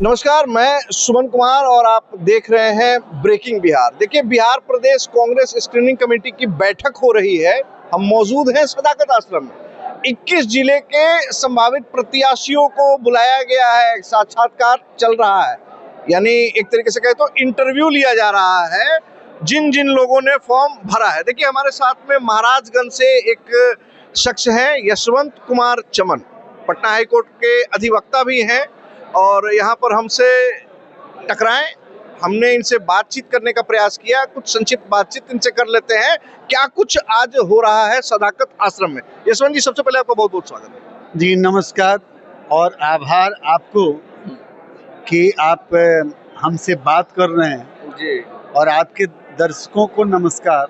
नमस्कार, मैं सुमन कुमार और आप देख रहे हैं ब्रेकिंग बिहार। देखिए, बिहार प्रदेश कांग्रेस स्क्रीनिंग कमेटी की बैठक हो रही है। हम मौजूद हैं सदाकत आश्रम में। 21 जिले के संभावित प्रत्याशियों को बुलाया गया है, साक्षात्कार चल रहा है, यानी एक तरीके से कहे तो इंटरव्यू लिया जा रहा है जिन जिन लोगों ने फॉर्म भरा है। देखिए, हमारे साथ में महाराजगंज से एक शख्स है, यशवंत कुमार चमन, पटना हाईकोर्ट के अधिवक्ता भी हैं और यहाँ पर हमसे टकराएं। हमने इनसे बातचीत करने का प्रयास किया, कुछ संक्षिप्त बातचीत इनसे कर लेते हैं। क्या कुछ आज हो रहा है सदाकत आश्रम में। यशवंत जी, सबसे पहले आपका बहुत बहुत स्वागत है। जी नमस्कार और आभार आपको कि आप हमसे बात कर रहे हैं जी, और आपके दर्शकों को नमस्कार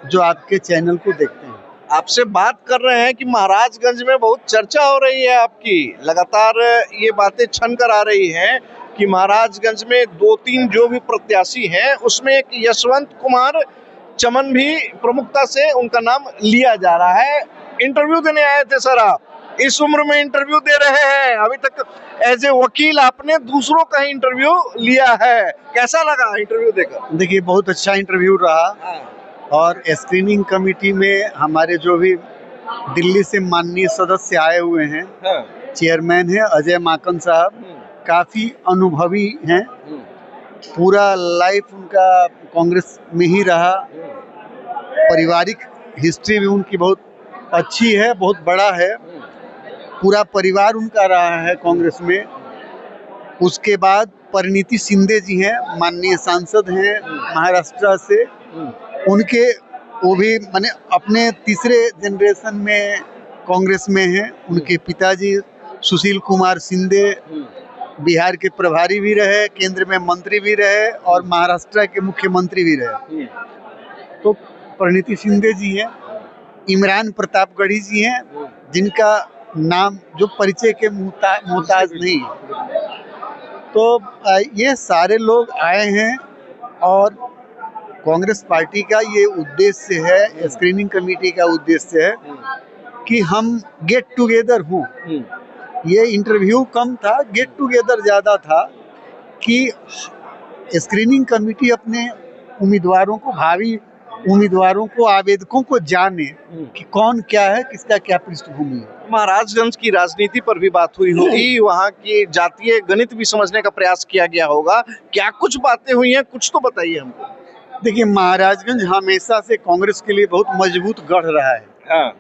जो आपके चैनल को देखते हैं। आपसे बात कर रहे हैं कि महाराजगंज में बहुत चर्चा हो रही है आपकी, लगातार ये बातें छन कर आ रही हैं कि महाराजगंज में 2-3 जो भी प्रत्याशी हैं उसमें एक यशवंत कुमार चमन भी प्रमुखता से उनका नाम लिया जा रहा है। इंटरव्यू देने आए थे सर, आप इस उम्र में इंटरव्यू दे रहे हैं। अभी तक एज ए वकील आपने दूसरों का ही इंटरव्यू लिया है, कैसा लगा इंटरव्यू देकर? देखिए, बहुत अच्छा इंटरव्यू रहा और स्क्रीनिंग कमेटी में हमारे जो भी दिल्ली से माननीय सदस्य आए हुए हैं, चेयरमैन है अजय माकन साहब, काफ़ी अनुभवी हैं। पूरा लाइफ उनका कांग्रेस में ही रहा, पारिवारिक हिस्ट्री भी उनकी बहुत अच्छी है, बहुत बड़ा है। पूरा परिवार उनका रहा है कांग्रेस में। उसके बाद परिणीति शिंदे जी हैं, माननीय सांसद हैं महाराष्ट्र से। उनके वो भी माने अपने तीसरे जनरेशन में कांग्रेस में हैं। उनके पिताजी सुशील कुमार शिंदे बिहार के प्रभारी भी रहे, केंद्र में मंत्री भी रहे और महाराष्ट्र के मुख्यमंत्री भी रहे। तो परिणीति शिंदे जी हैं, इमरान प्रतापगढ़ी जी हैं, जिनका नाम जो परिचय के मोहताज नहीं है। तो ये सारे लोग आए हैं और कांग्रेस पार्टी का ये उद्देश्य है, स्क्रीनिंग कमेटी का उद्देश्य है कि हम गेट टुगेदर हों। ये इंटरव्यू कम था, गेट टुगेदर ज़्यादा था कि स्क्रीनिंग कमेटी अपने उम्मीदवारों को, भावी उम्मीदवारों को, आवेदकों को जाने कि कौन क्या है, किसका क्या पृष्ठभूमि है। महाराजगंज की राजनीति पर भी बात हुई होगी, वहाँ की जातीय गणित भी समझने का प्रयास किया गया होगा। क्या कुछ बातें हुई हैं, कुछ तो बताइए हमको। देखिए, महाराजगंज हमेशा से कांग्रेस के लिए बहुत मजबूत गढ़ रहा है।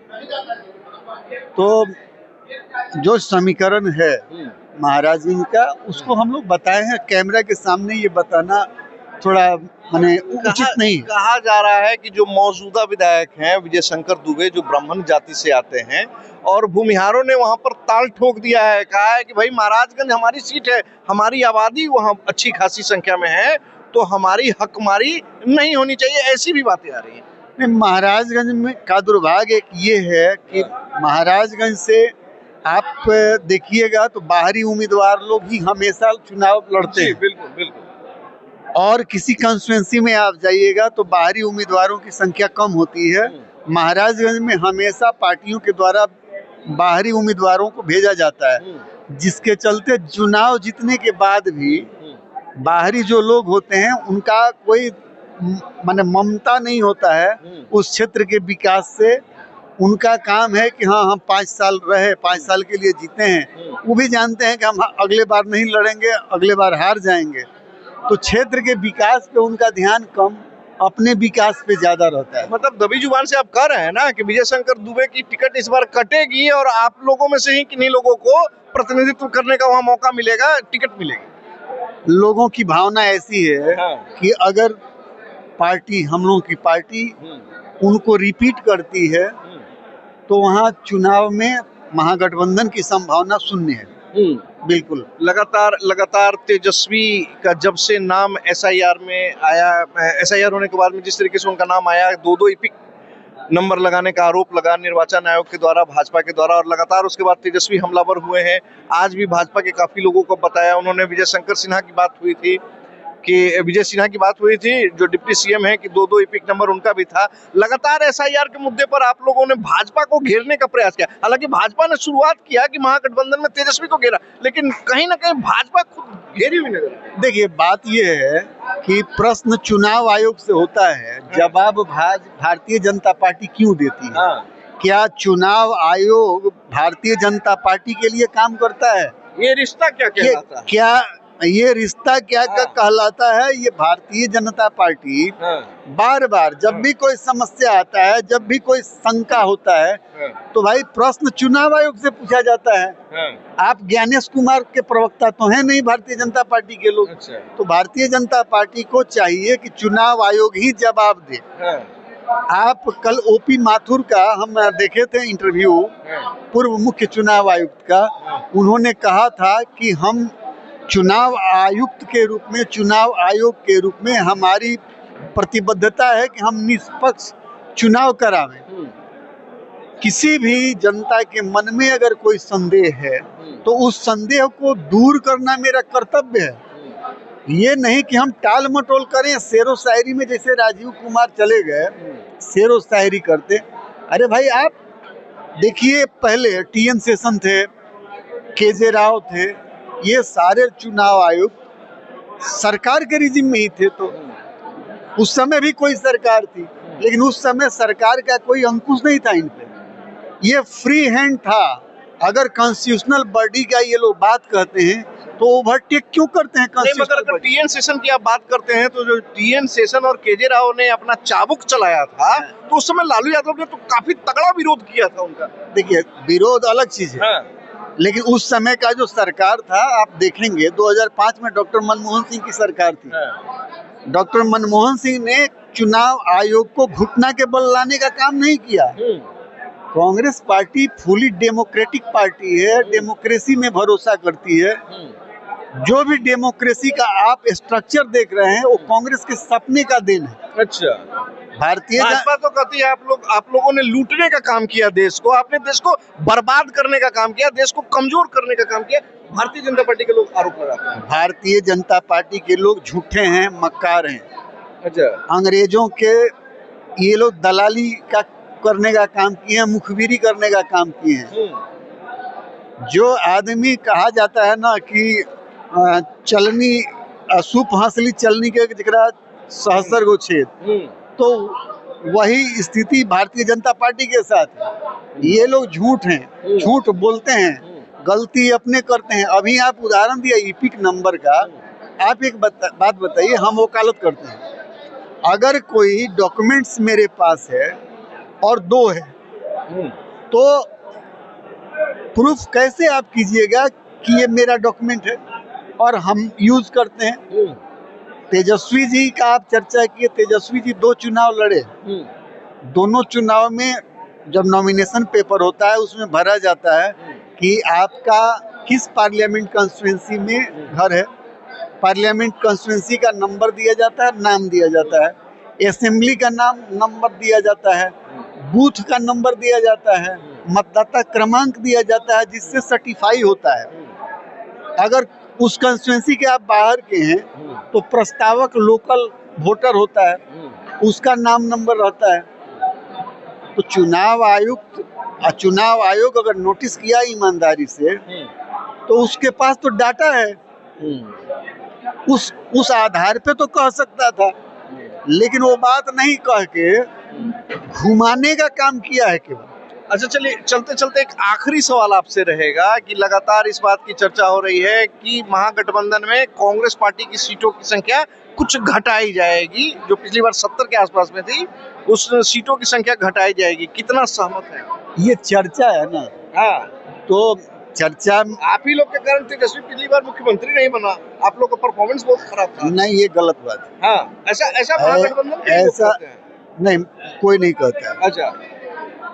तो जो समीकरण है महाराजगंज का, उसको हम लोग बताए हैं। कैमरा के सामने ये बताना थोड़ा माने उचित नहीं। कहा जा रहा है कि जो मौजूदा विधायक हैं विजय शंकर दुबे, जो ब्राह्मण जाति से आते हैं, और भूमिहारों ने वहां पर ताल ठोक दिया है। कहा है कि भाई महाराजगंज हमारी सीट है, हमारी आबादी वहां अच्छी खासी संख्या में है, तो हमारी हकमारी नहीं होनी चाहिए, ऐसी भी बातें आ रही हैं। महाराजगंज में का दुर्भाग्य एक ये है कि महाराजगंज से आप देखिएगा तो बाहरी उम्मीदवार लोग ही हमेशा चुनाव लड़ते हैं। बिल्कुल बिल्कुल। और किसी कंस्टिट्यूंसी में आप जाइएगा तो बाहरी उम्मीदवारों की संख्या कम होती है। महाराजगंज में हमेशा पार्टियों के द्वारा बाहरी उम्मीदवारों को भेजा जाता है, जिसके चलते चुनाव जीतने के बाद भी बाहरी जो लोग होते हैं उनका कोई माने ममता नहीं होता है उस क्षेत्र के विकास से। उनका काम है कि हाँ, हम 5 साल रहे, 5 साल के लिए जीते हैं। वो भी जानते हैं कि हम अगले बार नहीं लड़ेंगे, अगले बार हार जाएंगे। तो क्षेत्र के विकास पे उनका ध्यान कम, अपने विकास पे ज्यादा रहता है। मतलब दबी जुबान से आप कह रहे हैं ना कि विजय शंकर दुबे की टिकट इस बार कटेगी और आप लोगों में से ही किन्हीं लोगों को प्रतिनिधित्व करने का वहाँ मौका मिलेगा, टिकट मिलेगी। लोगों की भावना ऐसी है कि अगर पार्टी, हम लोगों की पार्टी उनको रिपीट करती है तो वहाँ चुनाव में महागठबंधन की संभावना शून्य है। बिल्कुल। लगातार तेजस्वी का जब से नाम एसआईआर में आया, एसआईआर होने के बाद में जिस तरीके से उनका नाम आया, 2-2 इपिक नंबर लगाने का आरोप लगा निर्वाचन आयोग के द्वारा, भाजपा के द्वारा, और लगातार उसके बाद तेजस्वी हमलावर हुए हैं। आज भी भाजपा के काफी लोगों को बताया, उन्होंने विजय शंकर सिन्हा की बात हुई थी, कि विजय सिन्हा की बात हुई थी, जो डिप्टी सीएम है, कि 2-2 एपिक नंबर उनका भी था। लगातार एसआईआर के मुद्दे पर आप लोगों ने भाजपा को घेरने का प्रयास किया। हालांकि भाजपा ने शुरुआत किया कि महागठबंधन में तेजस्वी को घेरा, लेकिन कहीं ना कहीं भाजपा खुद घेरी हुई नजर आई। देखिए, बात यह है कि प्रश्न चुनाव आयोग से होता है, जवाब भारतीय जनता पार्टी क्यों देती है? क्या चुनाव आयोग भारतीय जनता पार्टी के लिए काम करता है? ये रिश्ता क्या कहलाता है? क्या ये रिश्ता क्या कहलाता है? ये भारतीय जनता पार्टी बार बार जब भी कोई समस्या आता है, जब भी कोई शंका होता है, तो भाई प्रश्न चुनाव आयोग से पूछा जाता है। आप ज्ञानेश कुमार के प्रवक्ता तो हैं नहीं भारतीय जनता पार्टी के लोग। तो भारतीय जनता पार्टी को चाहिए कि चुनाव आयोग ही जवाब दे। आप कल ओपी माथुर का हम देखे थे इंटरव्यू, पूर्व मुख्य चुनाव आयुक्त का। उन्होंने कहा था कि हम चुनाव आयुक्त के रूप में, चुनाव आयोग के रूप में हमारी प्रतिबद्धता है कि हम निष्पक्ष चुनाव करावें। किसी भी जनता के मन में अगर कोई संदेह है तो उस संदेह को दूर करना मेरा कर्तव्य है। ये नहीं कि हम टाल मटोल करें, शेरो शायरी में जैसे राजीव कुमार चले गए शेरो शायरी करते। अरे भाई, आप देखिए, पहले टीएन शेषन थे, केजे राव थे, ये सारे चुनाव आयुक्त सरकार के रिजिम में ही थे। तो उस समय भी कोई सरकार थी, लेकिन उस समय सरकार का कोई अंकुश नहीं था इन पे। ये फ्री हैंड था। अगर कॉन्स्टिट्यूशनल बॉडी का ये लोग बात कहते हैं तो ओवरटेक क्यों करते हैं कॉन्स्टिट्यूशनल बॉडी? टीएन शेषन की आप बात करते हैं तो जो टीएन शेषन और केजे राव ने अपना चाबुक चलाया था, तो उस समय लालू यादव ने तो काफी तगड़ा विरोध किया था उनका। देखिए, विरोध अलग चीज है, लेकिन उस समय का जो सरकार था, आप देखेंगे 2005 में डॉक्टर मनमोहन सिंह की सरकार थी। डॉक्टर मनमोहन सिंह ने चुनाव आयोग को घुटना के बल लाने का काम नहीं किया। Congress party fully democratic party है, डेमोक्रेसी में भरोसा करती है। जो भी डेमोक्रेसी का आप स्ट्रक्चर देख रहे हैं वो कांग्रेस के सपने का देन है। अच्छा, भारतीय भाजपा तो कहती है आप लोगों ने लूटने का काम किया देश को, आपने देश को बर्बाद करने का काम किया, देश को कमजोर करने का काम किया। भारतीय जनता पार्टी के लोग आरोप लगाते हैं। भारतीय जनता पार्टी के लोग झूठे हैं, मक्कार हैं। अच्छा, अंग्रेजों के ये लोग दलाली का करने का काम किए हैं, मुखबिरी करने का काम किए हैं। जो आदमी कहा जाता है ना कि चलनी सूप हंसली चलनी के जरा सहस्र गो छेद, तो वही स्थिति भारतीय जनता पार्टी के साथ है। ये लोग झूठ हैं, झूठ बोलते हैं, गलती अपने करते हैं। अभी आप उदाहरण दिया इपिक नंबर का, आप एक बात बताइए, हम वकालत करते हैं, अगर कोई डॉक्यूमेंट्स मेरे पास है और 2 है तो प्रूफ कैसे आप कीजिएगा कि ये मेरा डॉक्यूमेंट है और हम यूज करते हैं? तेजस्वी जी का आप चर्चा किए, तेजस्वी जी 2 चुनाव लड़े। दोनों चुनाव में जब नॉमिनेशन पेपर होता है उसमें भरा जाता है कि आपका किस पार्लियामेंट कॉन्स्टिट्यूंसी में घर है। पार्लियामेंट कॉन्स्टिट्यूंसी का नंबर दिया जाता है, नाम दिया जाता है, असेंबली का नाम नंबर दिया जाता है, बूथ का नंबर दिया जाता है, मतदाता क्रमांक दिया जाता है, जिससे सर्टिफाई होता है। अगर उस कॉन्स्टिट्यूंसी के आप बाहर के हैं तो प्रस्तावक लोकल वोटर होता है, उसका नाम नंबर रहता है। तो चुनाव आयोग अगर नोटिस किया ईमानदारी से तो उसके पास तो डाटा है, उस आधार पे तो कह सकता था, लेकिन वो बात नहीं कह के घुमाने का काम किया है केवल। अच्छा, चलिए चलते चलते एक आखिरी सवाल आपसे रहेगा कि लगातार इस बात की चर्चा हो रही है कि महागठबंधन में कांग्रेस पार्टी की सीटों की संख्या कुछ घटाई जाएगी, जो पिछली बार 70 के आसपास में थी, उस सीटों की संख्या घटाई जाएगी। कितना सहमत है? ये चर्चा है ना। हाँ, तो चर्चा आप ही लोग के कारण तेजस्वी पिछली बार मुख्यमंत्री नहीं बना, आप लोग का परफॉर्मेंस बहुत खराब था। नहीं, ये गलत बात है। हाँ, ऐसा महागठबंधन ऐसा नहीं, कोई नहीं कहता है। अच्छा,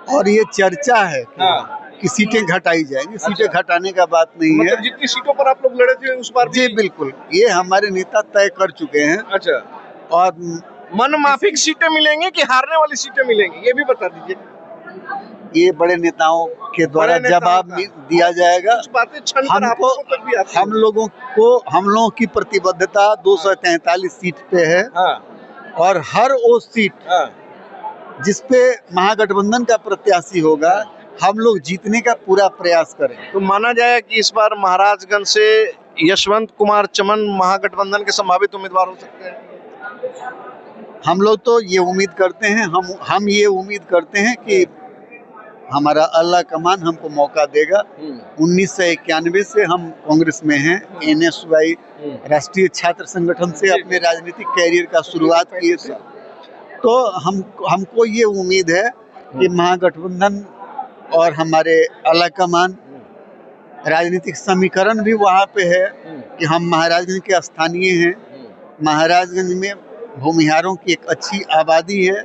और ये चर्चा है कि सीटें घटाई जाएंगी। सीटें घटाने का बात नहीं है। जितनी सीटों पर आप लोग लड़े थे उस बार जी बिल्कुल, ये हमारे नेता तय कर चुके हैं। अच्छा, और मन माफिक सीटें मिलेंगी कि हारने वाली सीटें मिलेंगी, ये भी बता दीजिए। ये बड़े नेताओं के द्वारा बड़े नेताओं जवाब का। दिया जाएगा। कुछ बातें छन कर आप लोगों तक भी आती हैं। हम लोगों की प्रतिबद्धता 243 सीट पे है हाँ, और हर वो सीट हाँ, जिसपे महागठबंधन का प्रत्याशी होगा हम लोग जीतने का पूरा प्रयास करें। तो माना जाए कि इस बार महाराजगंज से यशवंत कुमार चमन महागठबंधन के संभावित उम्मीदवार हो सकते हैं। हम लोग तो ये उम्मीद करते हैं, हम ये उम्मीद करते हैं कि हमारा अल्लाह कमान हमको मौका देगा। 1991 से हम कांग्रेस में हैं। NSY राष्ट्रीय छात्र संगठन से अपने राजनीतिक कैरियर का शुरुआत किए थे। तो हमको ये उम्मीद है कि महागठबंधन और हमारे अल्लाह कमान राजनीतिक समीकरण भी वहाँ पे है कि हम महाराजगंज के स्थानीय हैं। महाराजगंज में भूमिहारों की एक अच्छी आबादी है,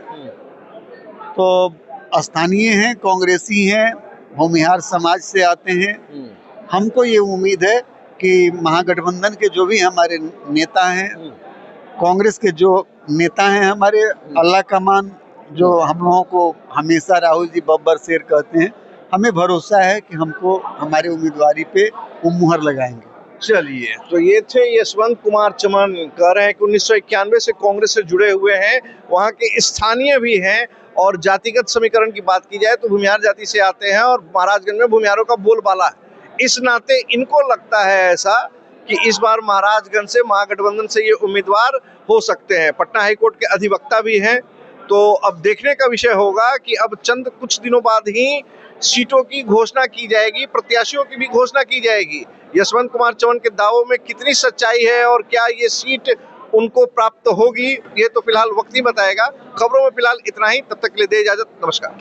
तो स्थानीय हैं, कांग्रेसी हैं, भूमिहार समाज से आते हैं। हमको ये उम्मीद है कि महागठबंधन के जो भी हमारे नेता हैं, कांग्रेस के जो नेता हैं हमारे अल्लाह कमान, जो हम लोगों को हमेशा राहुल जी बब्बर शेर कहते हैं, हमें भरोसा है कि हमको हमारे उम्मीदवारी पे वो मुहर लगाएंगे। चलिए, तो ये थे यशवंत कुमार चमन, कह रहे हैं कि 1991 से कांग्रेस से जुड़े हुए हैं, वहाँ के स्थानीय भी हैं और जातिगत समीकरण की बात की जाए तो भूमिहार जाति से आते हैं और महाराजगंज में भूमिहारों का बोलबाला है। इस नाते इनको लगता है ऐसा कि इस बार महाराजगंज से महागठबंधन से ये उम्मीदवार हो सकते हैं। पटना हाईकोर्ट के अधिवक्ता भी हैं, तो अब देखने का विषय होगा कि अब चंद कुछ दिनों बाद ही सीटों की घोषणा की जाएगी, प्रत्याशियों की भी घोषणा की जाएगी। यशवंत कुमार चमन के दावों में कितनी सच्चाई है और क्या ये सीट उनको प्राप्त होगी, ये तो फिलहाल वक्त ही बताएगा। खबरों में फिलहाल इतना ही, तब तक के लिए दे इजाजत, नमस्कार।